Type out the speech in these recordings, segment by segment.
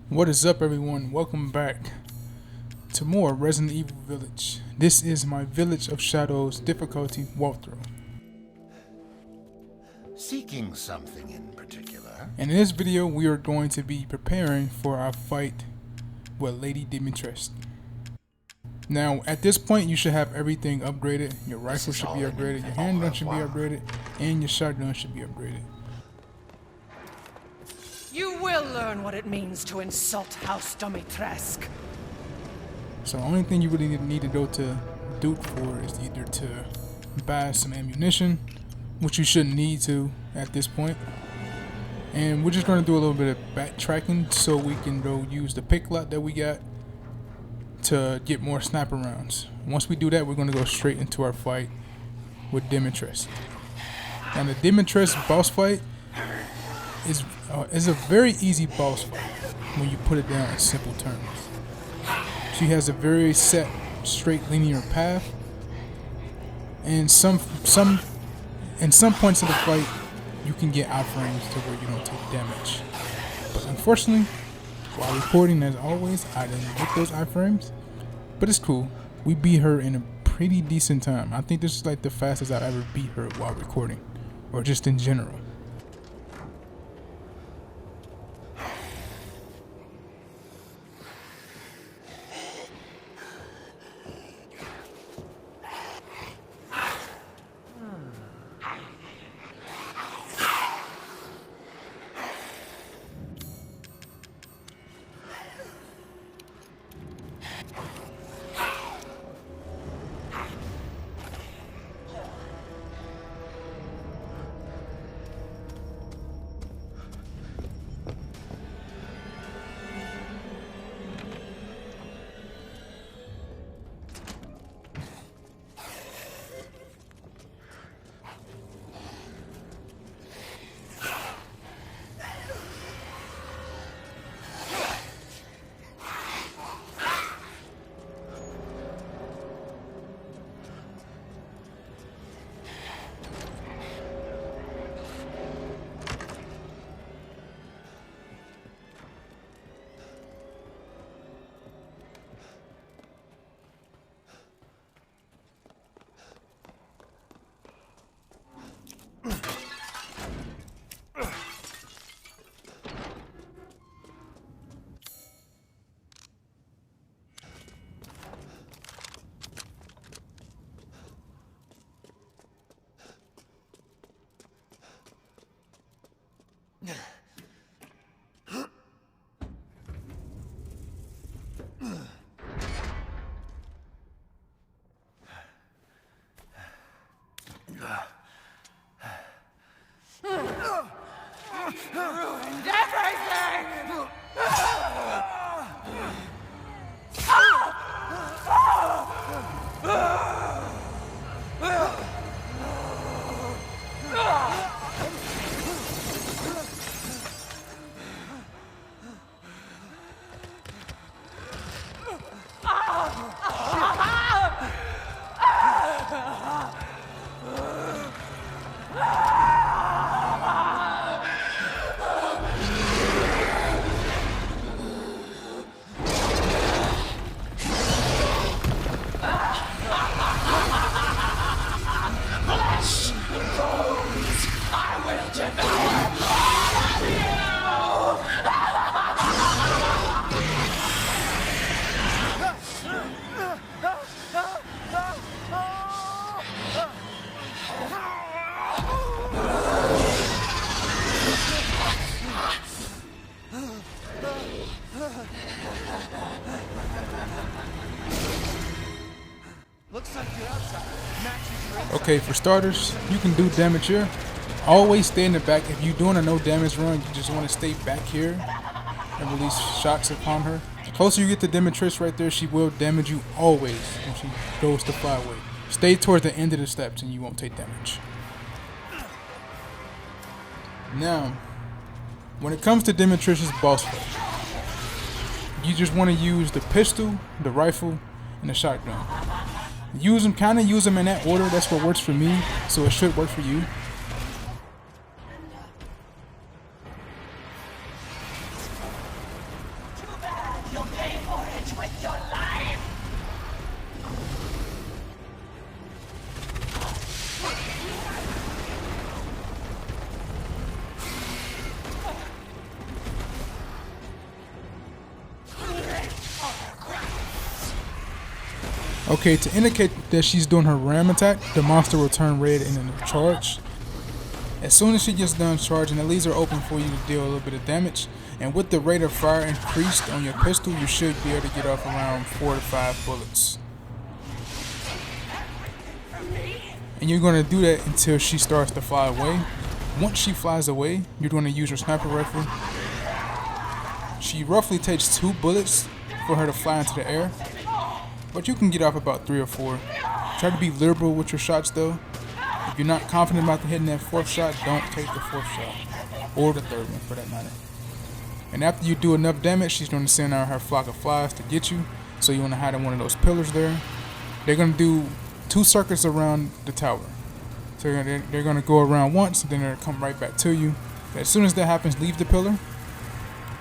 What is up, everyone? Welcome back to more Resident Evil Village. This is my Village of Shadows difficulty walkthrough. Seeking something in particular? And in this video, we are going to be preparing for our fight with Lady Dimitrescu. Now, at this point, you should have everything upgraded. Your rifle should be upgraded, your handgun should be upgraded, and your shotgun should be upgraded. You will learn what it means to insult House Dimitrescu. So the only thing you really need to go to Duke for is either to buy some ammunition, which you shouldn't need to at this point. And we're just going to do a little bit of backtracking so we can go use the pick lot that we got to get more sniper rounds. Once we do that, we're going to go straight into our fight with Dimitrescu. Now the Dimitrescu boss fight is a very easy boss fight when you put it down in simple terms. She has a very set, straight, linear path, and some points of the fight you can get iframes to where you don't take damage. But unfortunately, while recording, as always, I didn't get those iframes, but it's cool. We beat her in a pretty decent time. I think this is like the fastest I've ever beat her while recording, or just in general. Ruined everything! Okay, for starters, you can do damage here. Always stay in the back. If you're doing a no damage run, you just want to stay back here and release shots upon her. The closer you get to Dimitrescu right there, she will damage you always when she goes to fly away. Stay towards the end of the steps and you won't take damage. Now, when it comes to Dimitrescu's boss fight, you just want to use the pistol, the rifle, and the shotgun. Use them, kind of use them in that order. That's what works for me, so it should work for you. with your life! Okay, to indicate that she's doing her ram attack, the monster will turn red and then charge. As soon as she gets done charging, it leaves her open for you to deal a little bit of damage. And with the rate of fire increased on your pistol, you should be able to get off around 4 to 5 bullets. And you're going to do that until she starts to fly away. Once she flies away, you're going to use your sniper rifle. She roughly takes 2 bullets for her to fly into the air, but you can get off about 3 or 4. Try to be liberal with your shots though. If you're not confident about hitting that 4th shot, don't take the 4th shot. Or the 3rd one for that matter. And after you do enough damage, she's going to send out her flock of flies to get you. So you want to hide in one of those pillars there. They're going to do 2 circuits around the tower. So they're going to go around once, then they're going to come right back to you. As soon as that happens, leave the pillar.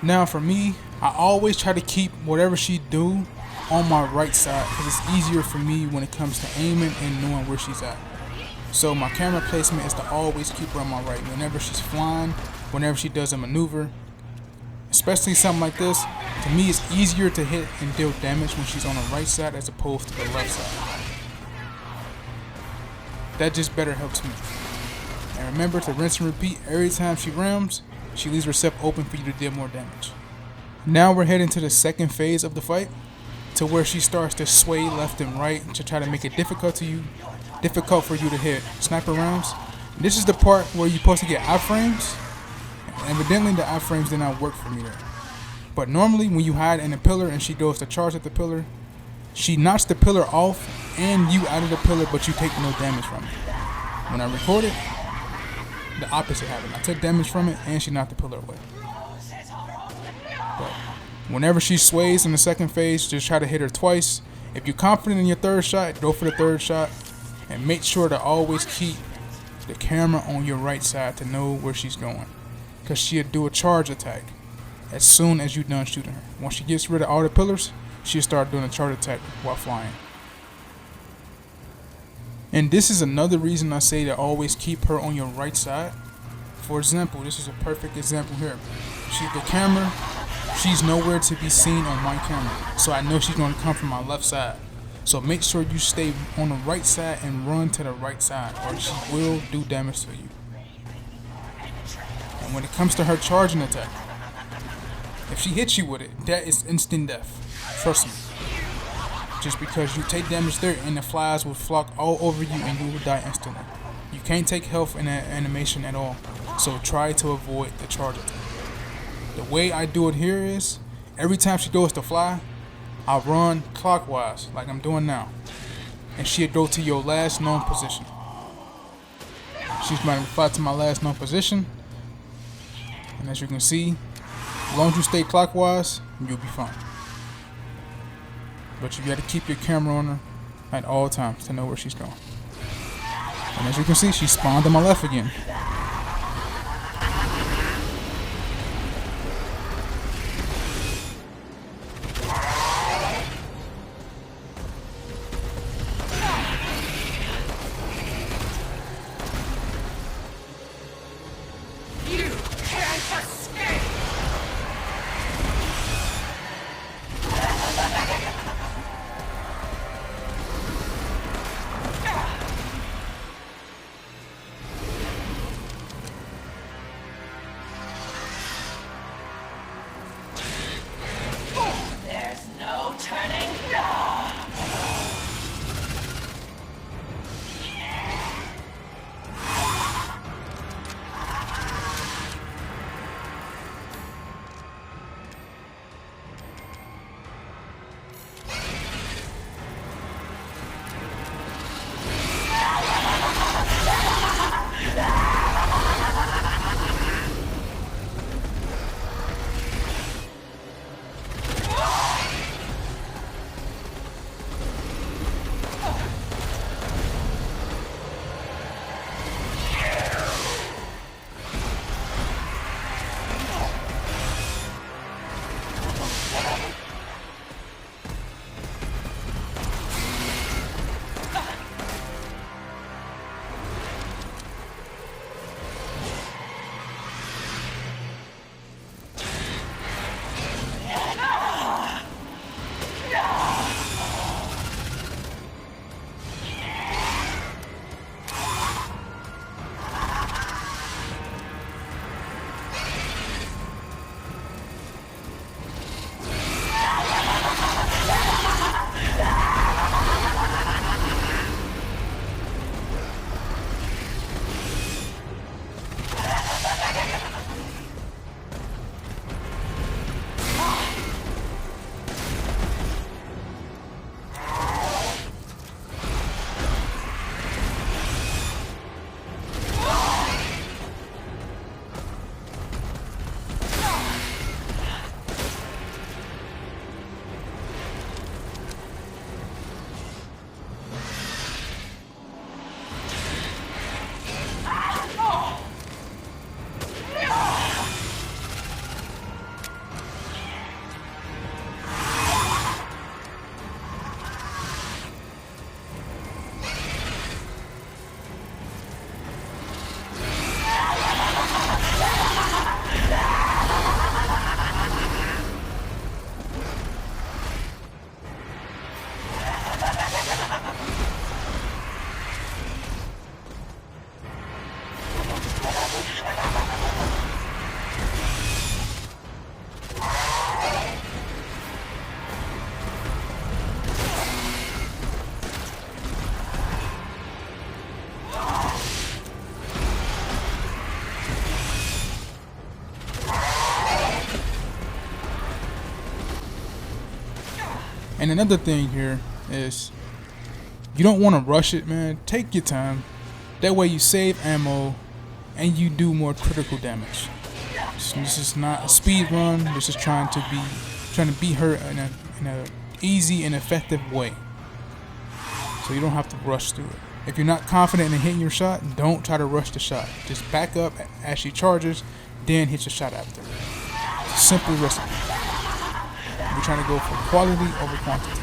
Now for me, I always try to keep whatever she do on my right side, because it's easier for me when it comes to aiming and knowing where she's at. So my camera placement is to always keep her on my right whenever she's flying, whenever she does a maneuver. Especially something like this, to me it's easier to hit and deal damage when she's on the right side as opposed to the left side. That just better helps me. And remember to rinse and repeat every time she rams, she leaves herself open for you to deal more damage. Now we're heading to the second phase of the fight, to where she starts to sway left and right to try to make it difficult for you to hit sniper rounds. And this is the part where you're supposed to get iframes. Evidently the iframes did not work for me there. But normally when you hide in a pillar and she goes to charge at the pillar, she knocks the pillar off and you out of the pillar, but you take no damage from it. When I recorded, the opposite happened. I took damage from it and she knocked the pillar away. But whenever she sways in the second phase, just try to hit her twice. If you're confident in your 3rd shot, go for the 3rd shot. And make sure to always keep the camera on your right side to know where she's going. Because she'll do a charge attack as soon as you're done shooting her. Once she gets rid of all the pillars, she'll start doing a charge attack while flying. And this is another reason I say to always keep her on your right side. For example, this is a perfect example here. The camera, she's nowhere to be seen on my camera. So I know she's going to come from my left side. So make sure you stay on the right side and run to the right side, or she will do damage to you. And when it comes to her charging attack, if she hits you with it, that is instant death. Trust me. Just because you take damage there and the flies will flock all over you and you will die instantly. You can't take health in that animation at all. So try to avoid the charge attack. The way I do it here is, every time she goes to fly, I'll run clockwise, like I'm doing now. And she'll go to your last known position. She's about to fly to my last known position. And as you can see, as long as you stay clockwise, you'll be fine. But you gotta keep your camera on her at all times to know where she's going. And as you can see, she spawned on my left again. And another thing here is you don't want to rush it, man. Take your time. That way you save ammo and you do more critical damage. This is not a speed run. This is trying to beat her in a easy and effective way. So you don't have to rush through it. If you're not confident in hitting your shot, don't try to rush the shot. Just back up as she charges, then hit your shot after. It's a simple recipe. We're trying to go for quality over quantity.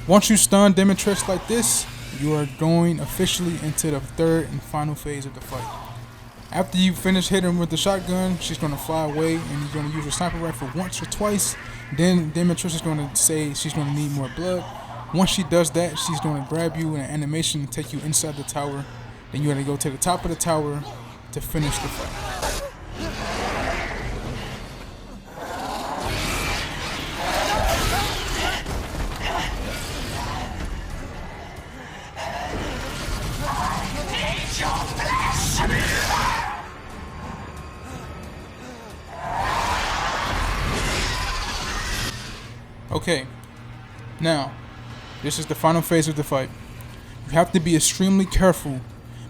Once you stun Demetrius like this, you are going officially into the third and final phase of the fight. After you finish hitting her with the shotgun, she's going to fly away and you're going to use your sniper rifle once or twice. Then Demetrius is going to say she's going to need more blood. Once she does that, she's going to grab you in an animation and take you inside the tower. Then you got to go to the top of the tower to finish the fight. Okay, now, this is the final phase of the fight. You have to be extremely careful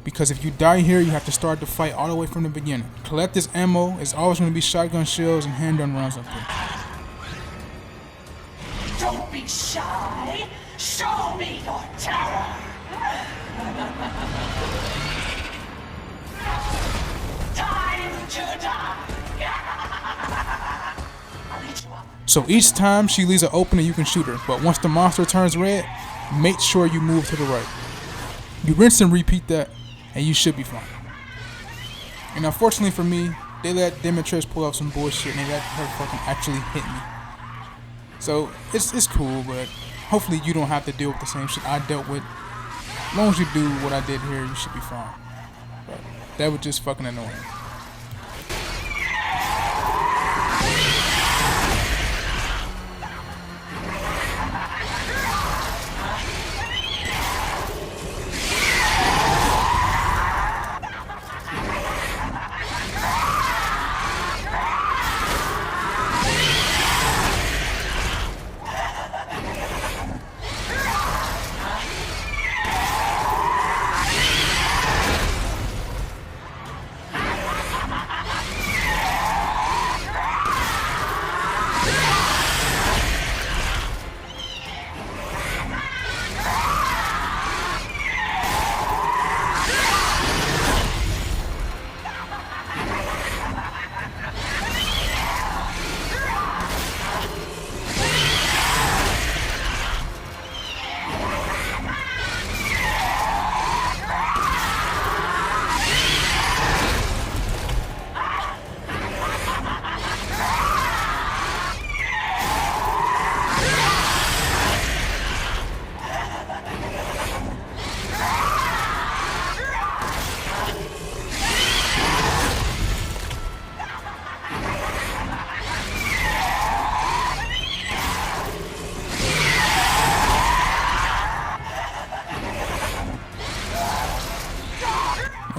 because if you die here, you have to start the fight all the way from the beginning. Collect this ammo. It's always going to be shotgun shells and handgun rounds up there. Don't be shy. Show me your terror. Time to die. So each time she leaves an opening, you can shoot her. But once the monster turns red, make sure you move to the right. You rinse and repeat that, and you should be fine. And unfortunately for me, they let Demetrius pull off some bullshit, and they let her fucking actually hit me. So it's cool, but hopefully you don't have to deal with the same shit I dealt with. As long as you do what I did here, you should be fine. But that was just fucking annoying.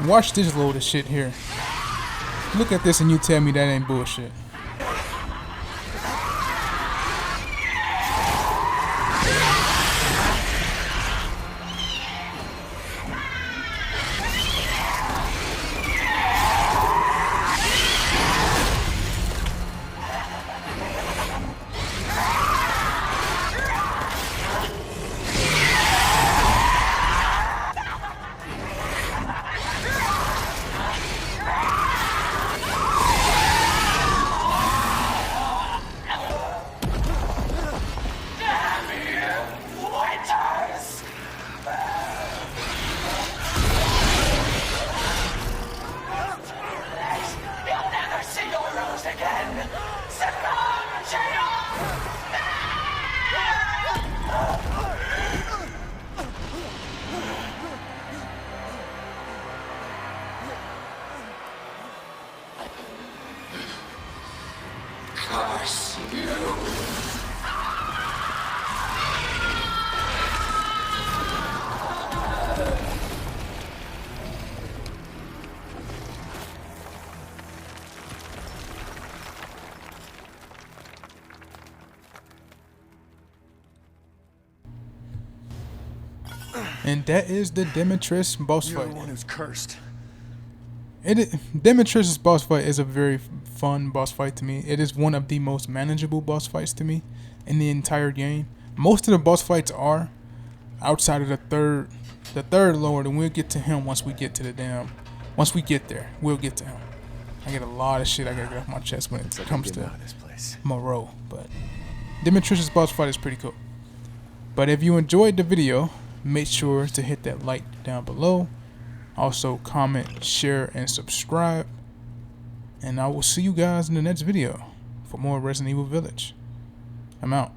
Watch this load of shit here. Look at this and you tell me that ain't bullshit. And that is the Demetrius boss You're fight. the one who's cursed. Demetrius' boss fight is a very fun boss fight to me. It is one of the most manageable boss fights to me in the entire game. Most of the boss fights are outside of the third lord, and we'll get to him once we get to once we get there. We'll get to him. I get a lot of shit I gotta get off my chest when it comes to This place. Moreau, but Demetrius' boss fight is pretty cool. But if you enjoyed the video, make sure to hit that like down below. Also comment, share, and subscribe. And I will see you guys in the next video for more Resident Evil Village. I'm out.